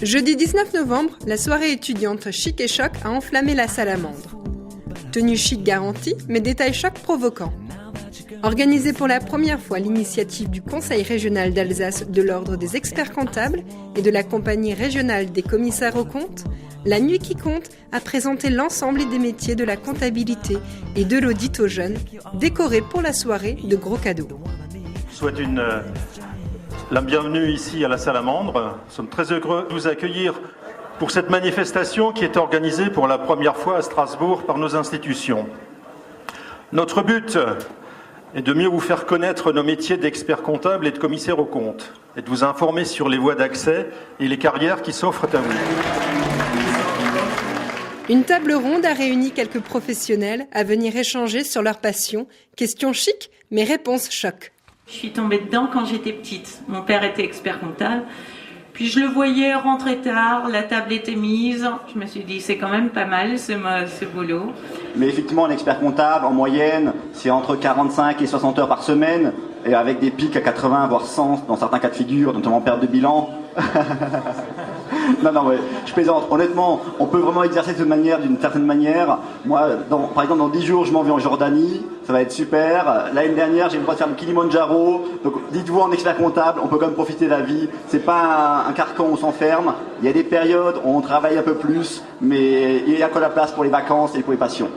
Jeudi 19 novembre, la soirée étudiante Chic et Choc a enflammé la Salamandre. Tenue chic garantie, mais détails choc provoquants. Organisée pour la première fois à l'initiative du Conseil régional d'Alsace de l'Ordre des experts comptables et de la Compagnie régionale des commissaires aux comptes, la Nuit qui compte a présenté l'ensemble des métiers de la comptabilité et de l'audit aux jeunes, décorés pour la soirée de gros cadeaux. Je souhaite la bienvenue ici à la Salamandre. Nous sommes très heureux de vous accueillir pour cette manifestation qui est organisée pour la première fois à Strasbourg par nos institutions. Notre but est de mieux vous faire connaître nos métiers d'experts comptables et de commissaires aux comptes, et de vous informer sur les voies d'accès et les carrières qui s'offrent à vous. Une table ronde a réuni quelques professionnels à venir échanger sur leur passion. Questions chic, mais réponses choc. Je suis tombée dedans quand j'étais petite. Mon père était expert comptable. Puis je le voyais rentrer tard, la table était mise. Je me suis dit, c'est quand même pas mal ce boulot. Mais effectivement, un expert comptable, en moyenne, c'est entre 45 et 60 heures par semaine, et avec des pics à 80, voire 100 dans certains cas de figure, notamment perte de bilan. Non, ouais, je plaisante. Honnêtement, on peut vraiment exercer d'une certaine manière. Moi, par exemple, dans 10 jours, je m'en vais en Jordanie. Ça va être super. L'année dernière, j'ai eu le droit de faire le Kilimanjaro. Donc, dites-vous, en expert comptable, on peut quand même profiter de la vie. C'est pas un carcan où on s'enferme. Il y a des périodes où on travaille un peu plus, mais il y a quoi la place pour les vacances et pour les passions.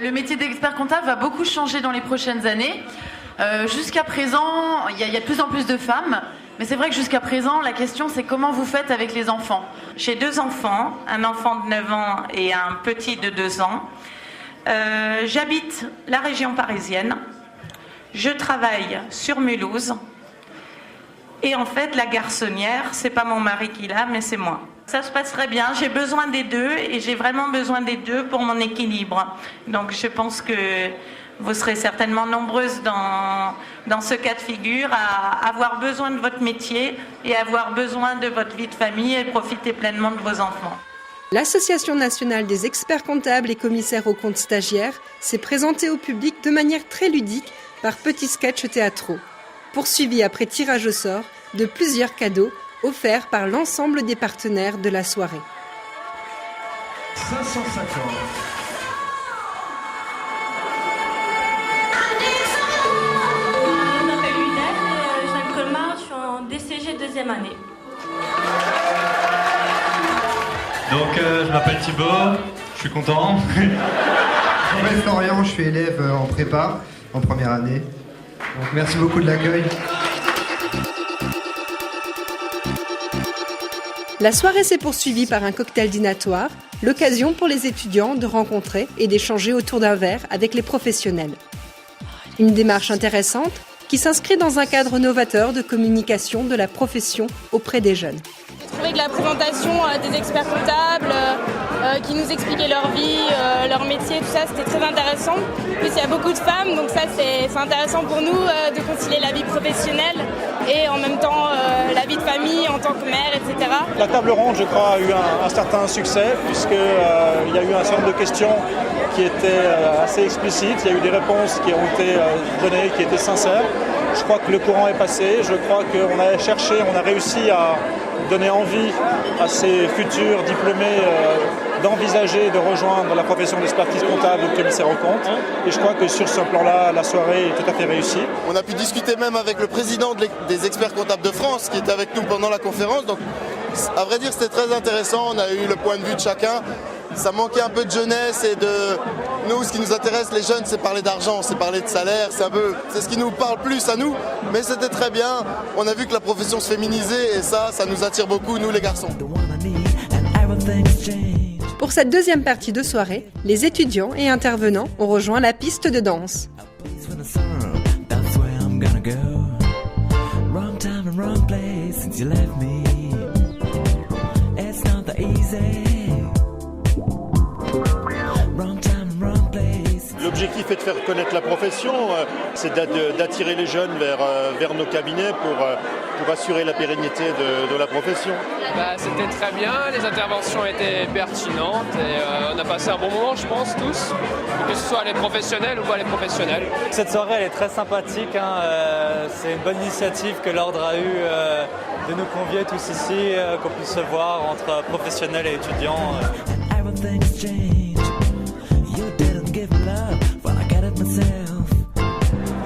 Le métier d'expert comptable va beaucoup changer dans les prochaines années. Jusqu'à présent, il y a de plus en plus de femmes. Mais c'est vrai que jusqu'à présent, la question c'est comment vous faites avec les enfants. J'ai 2 enfants, un enfant de 9 ans et un petit de 2 ans. J'habite la région parisienne. Je travaille sur Mulhouse. Et en fait, la garçonnière, c'est pas mon mari qui l'a, mais c'est moi. Ça se passe très bien. J'ai besoin des deux et j'ai vraiment besoin des deux pour mon équilibre. Donc je pense que vous serez certainement nombreuses dans ce cas de figure à avoir besoin de votre métier et avoir besoin de votre vie de famille et profiter pleinement de vos enfants. L'Association nationale des experts comptables et commissaires aux comptes stagiaires s'est présentée au public de manière très ludique par petits sketchs théâtraux, poursuivis après tirage au sort de plusieurs cadeaux offerts par l'ensemble des partenaires de la soirée. 550. DCG deuxième année. Donc je m'appelle Thibaut, je suis content. Je m'appelle Florian, je suis élève en prépa, en première année. Donc merci beaucoup de l'accueil. La soirée s'est poursuivie par un cocktail dînatoire, l'occasion pour les étudiants de rencontrer et d'échanger autour d'un verre avec les professionnels. Une démarche intéressante qui s'inscrit dans un cadre novateur de communication de la profession auprès des jeunes. J'ai trouvé que la présentation des experts comptables qui nous expliquaient leur vie, leur métier, tout ça, c'était très intéressant. En plus, il y a beaucoup de femmes, donc ça, c'est intéressant pour nous de concilier la vie professionnelle et en même temps la vie de famille en tant que mère, etc. La table ronde, je crois, a eu un certain succès puisqu'il y a eu un certain nombre de questions qui étaient assez explicites. Il y a eu des réponses qui ont été données, qui étaient sincères. Je crois que le courant est passé. Je crois qu'on a cherché, on a réussi à donner envie à ces futurs diplômés d'envisager de rejoindre la profession d'expertise comptable ou de commissaire aux comptes. Et je crois que sur ce plan-là, la soirée est tout à fait réussie. On a pu discuter même avec le président des experts comptables de France qui était avec nous pendant la conférence. Donc, à vrai dire, c'était très intéressant. On a eu le point de vue de chacun. Ça manquait un peu de jeunesse et de... Nous, ce qui nous intéresse, les jeunes, c'est parler d'argent, c'est parler de salaire, c'est ce qui nous parle plus à nous. Mais c'était très bien. On a vu que la profession se féminisait et ça nous attire beaucoup, nous les garçons. Pour cette deuxième partie de soirée, les étudiants et intervenants ont rejoint la piste de danse. L'objectif fait de faire connaître la profession, c'est d'attirer les jeunes vers nos cabinets pour assurer la pérennité de la profession. C'était très bien, les interventions étaient pertinentes et on a passé un bon moment, je pense, tous, que ce soit les professionnels ou pas les professionnels. Cette soirée, elle est très sympathique, hein. C'est une bonne initiative que l'Ordre a eue de nous convier tous ici, qu'on puisse se voir entre professionnels et étudiants.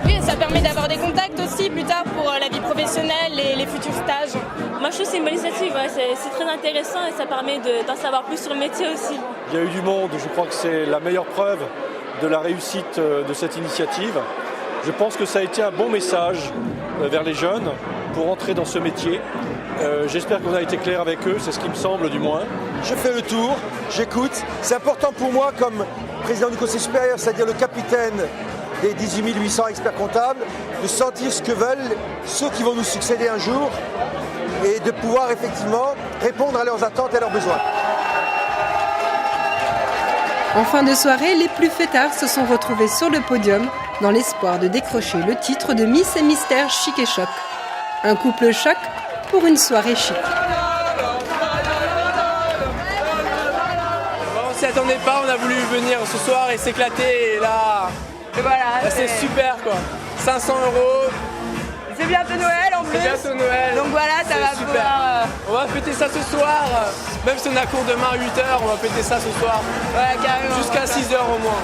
Oui, ça permet d'avoir des contacts aussi plus tard pour la vie professionnelle et les futurs stages. Moi, je trouve que c'est une bonne initiative, ouais. C'est très intéressant et ça permet d'en savoir plus sur le métier aussi. Il y a eu du monde, je crois que c'est la meilleure preuve de la réussite de cette initiative. Je pense que ça a été un bon message vers les jeunes pour entrer dans ce métier. J'espère qu'on a été clair avec eux, c'est ce qui me semble du moins. Je fais le tour, j'écoute. C'est important pour moi comme président du Conseil supérieur, c'est-à-dire le capitaine des 18 800 experts comptables, de sentir ce que veulent ceux qui vont nous succéder un jour et de pouvoir effectivement répondre à leurs attentes et à leurs besoins. En fin de soirée, les plus fêtards se sont retrouvés sur le podium dans l'espoir de décrocher le titre de Miss et Mystère Chic et Choc. Un couple choc pour une soirée chic. On s'y attendait pas, on a voulu venir ce soir et s'éclater et là c'est super quoi. 500 €. C'est bientôt Noël en plus. C'est bientôt Noël. Donc voilà, ça va super. pouvoir... On va fêter ça ce soir. Même si on a cours demain à 8h, on va fêter ça ce soir. Ouais, carrément. Jusqu'à 6h au moins.